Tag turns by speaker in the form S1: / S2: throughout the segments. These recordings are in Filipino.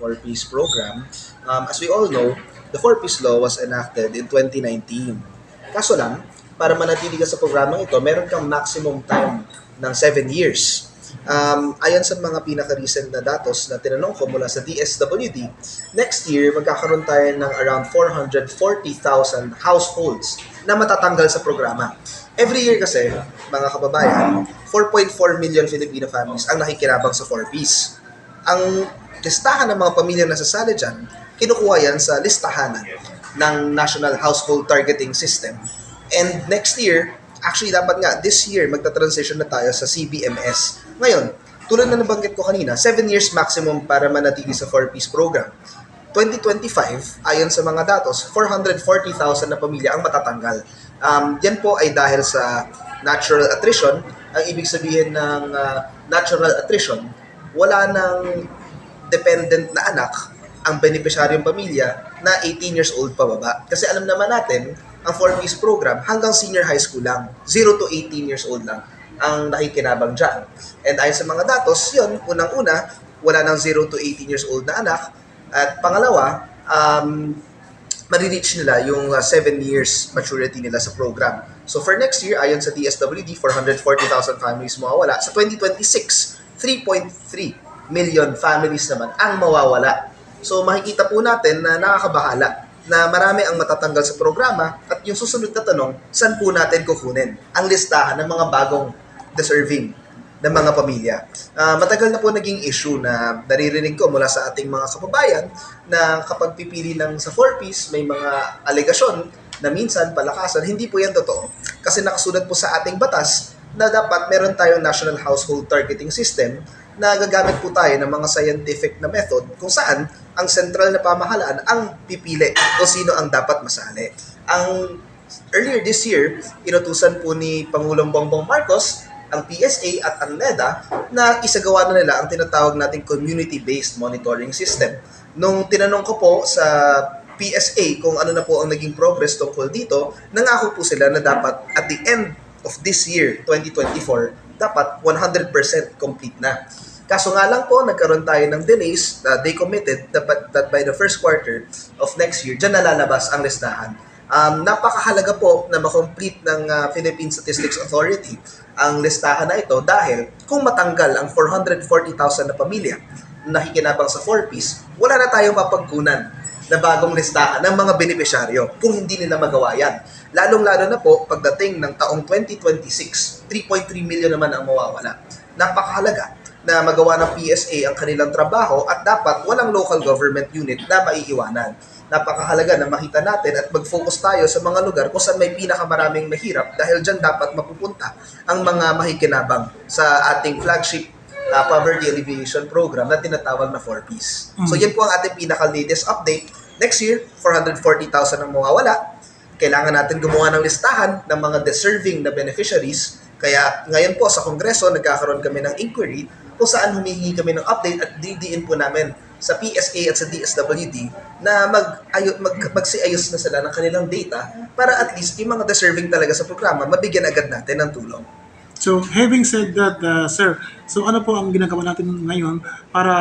S1: 4-piece program. As we all know, the 4-piece law was enacted in 2019. Kaso lang, para manatili ka sa programang ito, meron kang maximum time ng 7 years. Ayon sa mga pinaka-recent na datos na tinanong ko mula sa DSWD, next year magkakaroon tayo ng around 440,000 households na matatanggal sa programa. Every year kasi, mga kababayan, 4.4 million Filipino families ang nakikinabang sa 4-piece. Ang listahan ng mga pamilya na sasali dyan, kinukuha yan sa listahan ng National Household Targeting System. And next year, actually dapat nga, this year, magta-transition na tayo sa CBMS. Ngayon, tulad na nabanggit ko kanina, 7 years maximum para manatili sa 4-piece program. 2025, ayon sa mga datos, 440,000 na pamilya ang matatanggal. Yan po ay dahil sa natural attrition. Ang ibig sabihin ng natural attrition, wala nang dependent na anak ang benepisyaryong pamilya na 18 years old pababa. Kasi alam naman natin, ang 4-piece program hanggang senior high school lang, 0 to 18 years old lang ang nakikinabang dyan. And ayon sa mga datos, yun, unang-una, wala nang 0 to 18 years old na anak. At pangalawa, marireach nila yung 7 years maturity nila sa program. So for next year, ayon sa DSWD, 440,000 families mawawala. Sa 2026, 3.3 million families naman ang mawawala. So makikita po natin na nakakabahala na marami ang matatanggal sa programa at yung susunod na tanong, saan po natin kukunin ang listahan ng mga bagong deserving ng mga pamilya. Matagal na po naging issue na naririnig ko mula sa ating mga kababayan na kapag pipili ng sa 4-piece, may mga alegasyon na minsan palakasan. Hindi po yan totoo. Kasi nakasulat po sa ating batas na dapat meron tayong National Household Targeting System na gagamit po tayo ng mga scientific na method kung saan ang sentral na pamahalaan ang pipili kung sino ang dapat masali. Earlier this year, inutusan po ni Pangulong Bongbong Marcos ang PSA at ang NEDA na isagawa na nila ang tinatawag nating community-based monitoring system. Nung tinanong ko po sa PSA kung ano na po ang naging progress tungkol dito, nangako po sila na dapat at the end of this year, 2024, dapat 100% complete na. Kaso nga lang po, nagkaroon tayo ng delays. They committed that by the first quarter of next year, dyan nalalabas ang listahan. Napakahalaga po na makomplete ng Philippine Statistics Authority ang listahan na ito dahil kung matanggal ang 440,000 na pamilya na nakikinabang sa 4-piece, wala na tayong mapagkunan na bagong listahan ng mga benepisyaryo kung hindi nila magawa yan. Lalong-lalo na po pagdating ng taong 2026, 3.3 million naman ang mawawala. Napakahalaga na magawa ng PSA ang kanilang trabaho at dapat walang local government unit na maiiwanan. Napakahalaga na makita natin at mag-focus tayo sa mga lugar kung saan may pinakamaraming mahirap dahil dyan dapat mapupunta ang mga makikinabang sa ating flagship poverty alleviation program na tinatawag na 4-piece. So yan po ang ating pinaka-latest update. Next year, 440,000 ang mawawala. Kailangan natin gumawa ng listahan ng mga deserving na beneficiaries. Kaya ngayon po sa Kongreso, nagkakaroon kami ng inquiry kung saan humihingi kami ng update at didiin po namin sa PSA at sa DSWD na magsiayos na sila ng kanilang data para at least yung mga deserving talaga sa programa, mabigyan agad natin ng tulong.
S2: So, having said that, sir, so ano po ang ginagawa natin ngayon para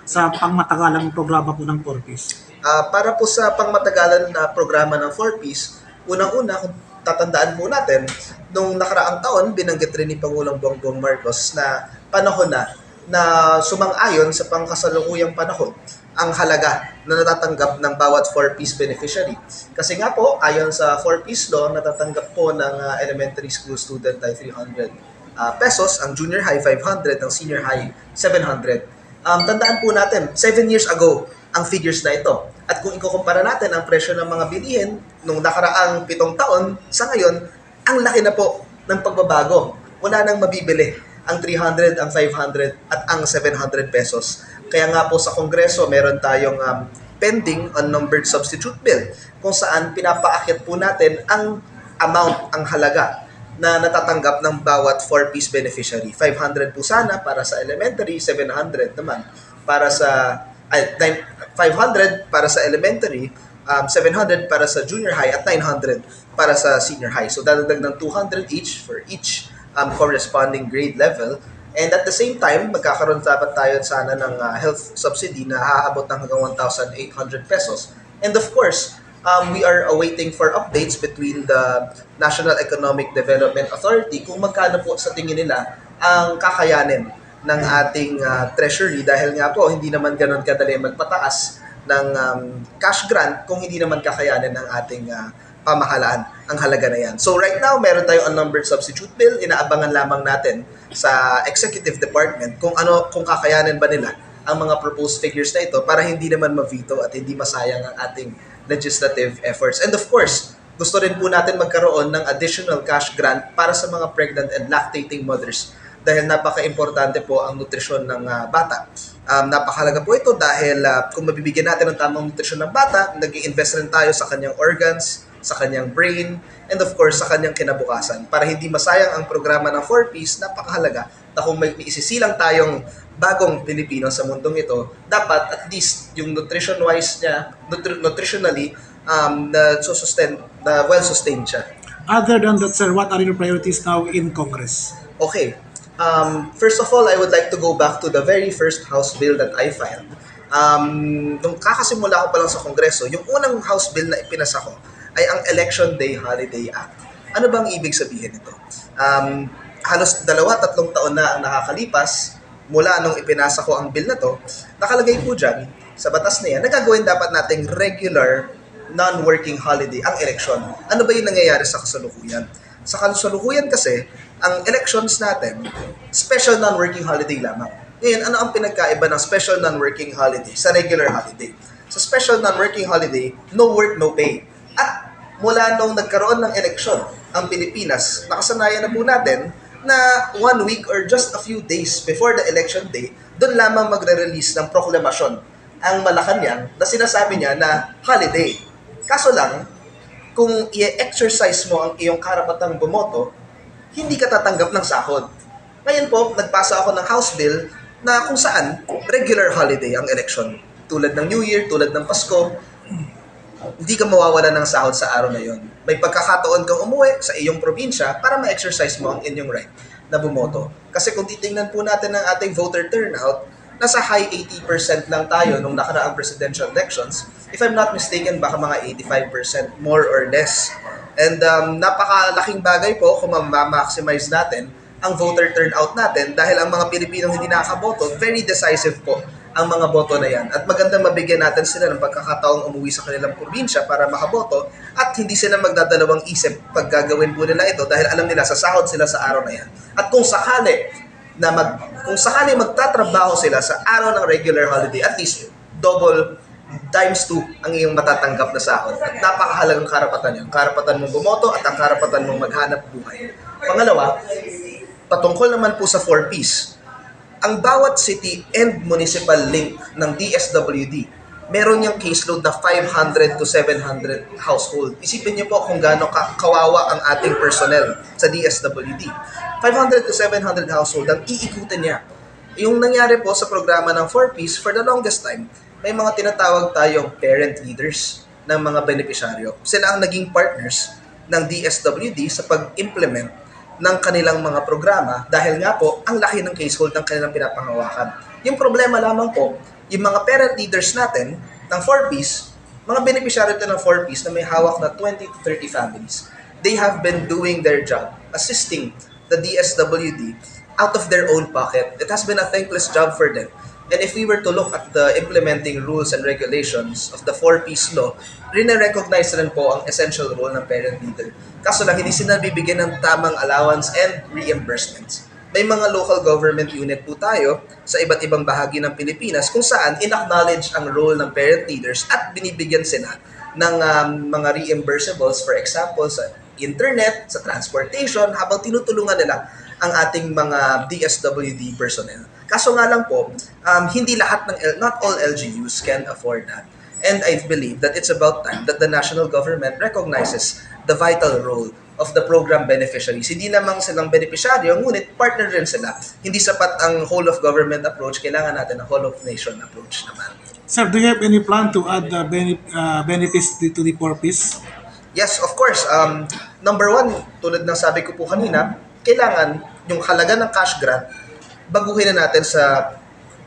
S2: sa pangmatagalang programa po ng 4-piece?
S1: Para po sa pangmatagalan na programa ng 4-piece, unang-una, kung tatandaan po natin, nung nakaraang taon, binanggit rin ni Pangulong Bongbong Marcos na panahon na sumang-ayon sa pangkasalukuyang panahon ang halaga na natatanggap ng bawat 4-piece beneficiary. Kasi nga po, ayon sa 4-piece law, natatanggap po ng elementary school student ay 300 pesos, ang junior high 500, ang senior high 700. Tandaan po natin, 7 years ago ang figures na ito. At kung ikukumpara natin ang presyo ng mga bilihin nung nakaraang 7 taon sa ngayon, ang laki na po ng pagbabago. Wala nang mabibili ang 300, ang 500 at ang 700 pesos. Kaya nga po sa Kongreso, meron tayong pending unnumbered substitute bill kung saan pinapaakyat po natin ang amount, ang halaga na natatanggap ng bawat 4-piece beneficiary. 500 po sana para sa elementary, 700 naman para sa 500 para sa elementary, 700 para sa junior high at 900 para sa senior high. So dadagdag ng 200 each for each corresponding grade level And at the same time, magkakaroon dapat tayo sana ng health subsidy na haabot ng hanggang 1,800 pesos. And of course, we are awaiting for updates between the National Economic Development Authority kung magkano po sa tingin nila ang kakayanin ng ating treasury dahil nga po hindi naman ganoon kadali magpataas ng cash grant kung hindi naman kakayanin ng ating pamahalaan ang halaga na yan. So right now, meron tayong unnumbered substitute bill. Inaabangan lamang natin sa executive department kung kakayanin ba nila ang mga proposed figures na ito para hindi naman ma-veto at hindi masayang ang ating legislative efforts. And of course, gusto rin po natin magkaroon ng additional cash grant para sa mga pregnant and lactating mothers dahil napaka-importante po ang nutrisyon ng bata. Napakahalaga po ito dahil kung mabibigyan natin ng tamang nutrisyon ng bata, nag-i-invest rin tayo sa kanyang organs, sa kanyang brain, and of course sa kanyang kinabukasan. Para hindi masayang ang programa ng 4Ps, napakahalaga na kung may isisilang tayong bagong Pilipino sa mundong ito, dapat at least yung nutrition-wise niya, nutritionally, well-sustained siya.
S2: Other than that, sir, what are your priorities now in Congress?
S1: Okay. First of all, I would like to go back to the very first House bill that I filed. Nung kakasimula ko pa lang sa Kongreso, yung unang House bill na ipinasa ko ay ang Election Day Holiday Act. Ano bang ibig sabihin nito? Halos 2-3 taon na ang nakakalipas mula nung ipinasa ko ang bill na to. Nakalagay po dyan, sa batas na yan, nagagawin dapat nating regular non-working holiday ang election. Ano ba yung nangyayari sa kasalukuyan? Sa kasalukuyan kasi, ang elections natin, special non-working holiday lamang. Ngayon, ano ang pinagkaiba ng special non-working holiday sa regular holiday? Sa special non-working holiday, no work, no pay. At mula nung nagkaroon ng eleksyon ang Pilipinas, nakasanayan na po natin na 1 week or just a few days before the election day, doon lamang magre-release ng proklamasyon ang Malacanang na sinasabi niya na holiday. Kaso lang, kung i-exercise mo ang iyong karapatang bumoto, hindi ka tatanggap ng sahod. Ngayon po, nagpasa ako ng House Bill na kung saan regular holiday ang election. Tulad ng New Year, tulad ng Pasko, hindi ka mawawala ng sahod sa araw na yon. May pagkakataon kang umuwi sa iyong probinsya para ma-exercise mo ang inyong right na bumoto. Kasi kung titingnan po natin ang ating voter turnout, nasa high 80% lang tayo nung nakaraang presidential elections. If I'm not mistaken, baka mga 85% more or less. And napakalaking bagay po kung ma-maximize natin ang voter turnout natin dahil ang mga Pilipinong hindi nakakaboto, very decisive po ang mga boto na yan. At magandang mabigyan natin sila ng pagkakataong umuwi sa kanilang probinsya para makaboto at hindi sila magdadalawang isip pag gagawin po nila ito dahil alam nila sasahod sila sa araw na yan. At kung sakali magtatrabaho sila sa araw ng regular holiday, at least double times 2 ang iyong matatanggap na sahod. At napakahalagang karapatan yan. Karapatan mong bumoto at ang karapatan mong maghanap buhay. Pangalawa, patungkol naman po sa 4Ps. Ang bawat city and municipal link ng DSWD, meron niyang caseload na 500 to 700 household. Isipin niyo po kung gaano kawawa ang ating personnel sa DSWD. 500 to 700 household ang iikutin niya. Yung nangyari po sa programa ng 4Ps, for the longest time, may mga tinatawag tayong parent leaders ng mga benepisyaryo. Sila ang naging partners ng DSWD sa pag-implement ng kanilang mga programa dahil nga po ang laki ng casehold ng kanilang pinapangawakan. Yung problema lamang po, yung mga parent leaders natin ng 4Ps, mga benepisyaryo ito ng 4Ps na may hawak na 20 to 30 families, they have been doing their job, assisting the DSWD out of their own pocket. It has been a thankless job for them. And if we were to look at the implementing rules and regulations of the 4Ps law, rin-recognize rin po ang essential role ng parent leader. Kaso lang, hindi sila bibigyan ng tamang allowance and reimbursements. May mga local government unit po tayo sa iba't ibang bahagi ng Pilipinas kung saan in-acknowledge ang role ng parent leaders at binibigyan sila ng mga reimbursables, for example, sa internet, sa transportation, habang tinutulungan nila ang ating mga DSWD personnel. Kaso nga lang po, not all LGUs can afford that. And I believe that it's about time that the national government recognizes the vital role of the program beneficiaries. Hindi namang silang beneficiaryo, ngunit partner rin sila. Hindi sapat ang whole of government approach, kailangan natin ang whole of nation approach naman.
S2: Sir, do you have any plan to add benefits to the 4Ps?
S1: Yes, of course. Number one, tulad ng sabi ko po kanina, kailangan yung halaga ng cash grant baguhin na natin sa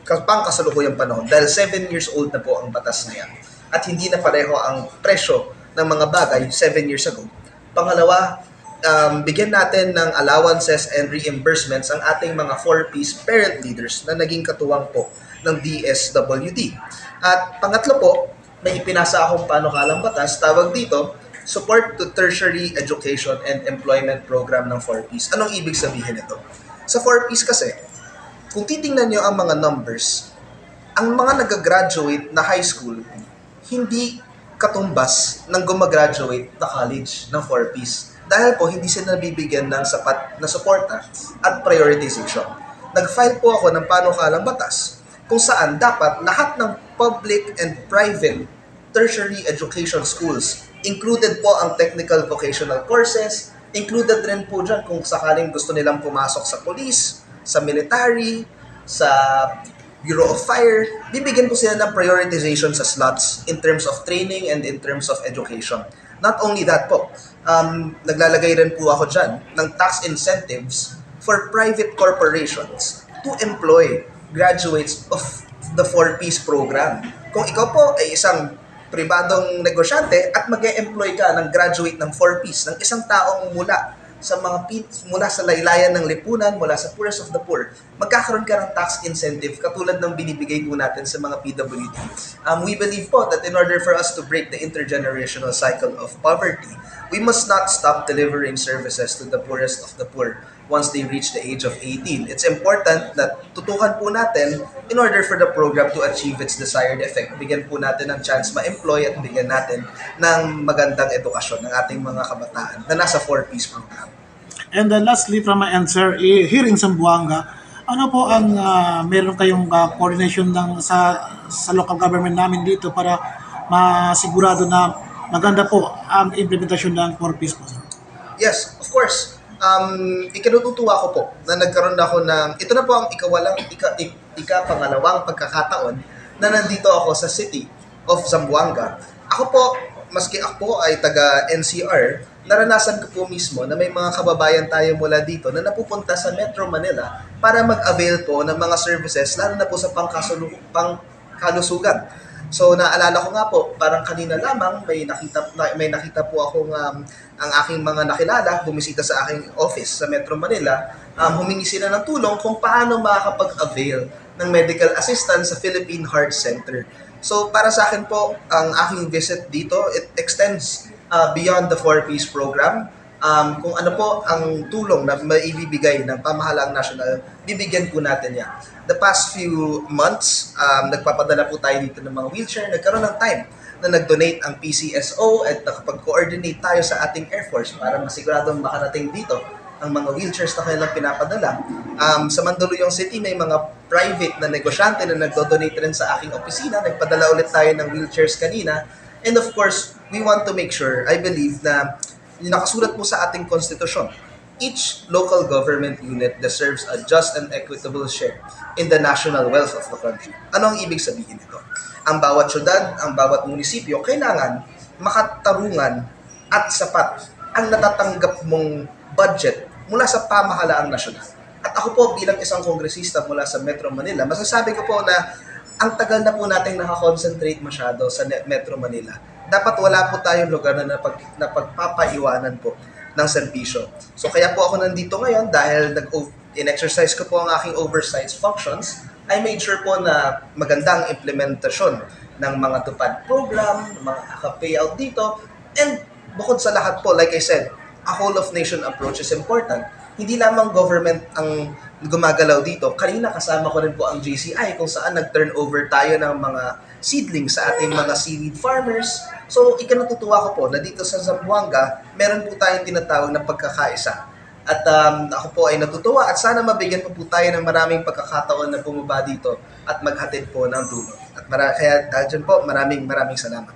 S1: pangkasalukuyang panahon dahil 7 years old na po ang batas na yan. At hindi na pareho ang presyo ng mga bagay 7 years ago. Pangalawa, bigyan natin ng allowances and reimbursements ang ating mga 4-piece parent leaders na naging katuwang po ng DSWD. At pangatlo po, may ipinasa akong panukalang batas, tawag dito, Support to Tertiary Education and Employment Program ng 4-piece. Anong ibig sabihin nito? Sa 4-piece kasi, kung titingnan nyo ang mga numbers, ang mga nag-graduate na high school, hindi katumbas ng gumagraduate na college ng 4-piece. Dahil po, hindi sila nabibigyan ng sapat na suporta at prioritization. Nag-file po ako ng panukalang batas kung saan dapat lahat ng public and private tertiary education schools, included po ang technical vocational courses, included rin po dyan kung sakaling gusto nilang pumasok sa police, sa military, sa Bureau of Fire, bibigyan po sila ng prioritization sa slots in terms of training and in terms of education. Not only that po, naglalagay rin po ako dyan ng tax incentives for private corporations to employ graduates of the 4-piece program. Kung ikaw po ay isang pribadong negosyante at mag-e-employ ka ng graduate ng 4-piece, ng isang taong mula sa laylayan ng lipunan, mula sa poorest of the poor, magkakaroon ka ng tax incentive katulad ng binibigay po natin sa mga PWD. We believe po that in order for us to break the intergenerational cycle of poverty, we must not stop delivering services to the poorest of the poor once they reach the age of 18. It's important that tutukan po natin in order for the program to achieve its desired effect. Bigyan po natin ng chance ma-employ at bigyan natin ng magandang edukasyon ng ating mga kabataan na nasa 4-piece program.
S2: And then lastly from my answer, here in Zamboanga, ano po ang meron kayong coordination sa local government namin dito para masigurado na maganda po ang implementasyon ng 4-piece po, sir?
S1: Yes, of course. Ikinututuwa ko po na nagkaroon ako ng, ito na po ang pangalawang pagkakataon na nandito ako sa city of Zamboanga. Ako po, maski ako ay taga NCR, naranasan ko po mismo na may mga kababayan tayo mula dito na napupunta sa Metro Manila para mag-avail po ng mga services, lalo na po sa pangkalusugan. So naalala ko nga po, parang kanina lamang may nakita po akong ang aking mga nakilala bumisita sa aking office sa Metro Manila, humingi sila ng tulong kung paano makakapag-avail ng medical assistance sa Philippine Heart Center. So para sa akin po, ang aking visit dito, it extends beyond the 4-piece program. Kung ano po ang tulong na maibibigay ng pamahalaang nasyonal, bibigyan po natin yan. The past few months, nagpapadala po tayo dito ng mga wheelchair. Nagkaroon ng time na nag-donate ang PCSO at nakapag-coordinate tayo sa ating Air Force para masiguradong makarating dito ang mga wheelchairs na kanilang pinapadala. Sa Mandaluyong City, may mga private na negosyante na nagdo-donate rin sa aking opisina. Nagpadala ulit tayo ng wheelchairs kanina. And of course, we want to make sure, I believe, na nakasulat po sa ating konstitusyon, each local government unit deserves a just and equitable share in the national wealth of the country. Ano ang ibig sabihin nito? Ang bawat syudad, ang bawat munisipyo, kailangan makatarungan at sapat ang natatanggap mong budget mula sa pamahalaang nasyonal. At ako po bilang isang kongresista mula sa Metro Manila, masasabi ko po na ang tagal na po nating nakakonsentrate masyado sa Metro Manila. Dapat wala po tayong lugar na pagpapaiwanan po ng serbisyo. So kaya po ako nandito ngayon dahil in-exercise ko po ang aking oversight functions. I made sure po na magandang implementasyon ng mga tupad program, ng mga payout dito. And bukod sa lahat po, like I said, a whole of nation approach is important. Hindi lamang government ang gumagalaw dito. Kanina kasama ko rin po ang JCI kung saan nag-turnover tayo ng mga seedlings sa ating mga seaweed farmers. So, ikinatutuwa ko po na dito sa Zamboanga, meron po tayong tinatawag na pagkakaisa. At ako po ay natutuwa at sana mabigyan po tayo ng maraming pagkakataon na bumaba dito at maghatid po ng tulong. At kaya dahil dyan po, maraming salamat.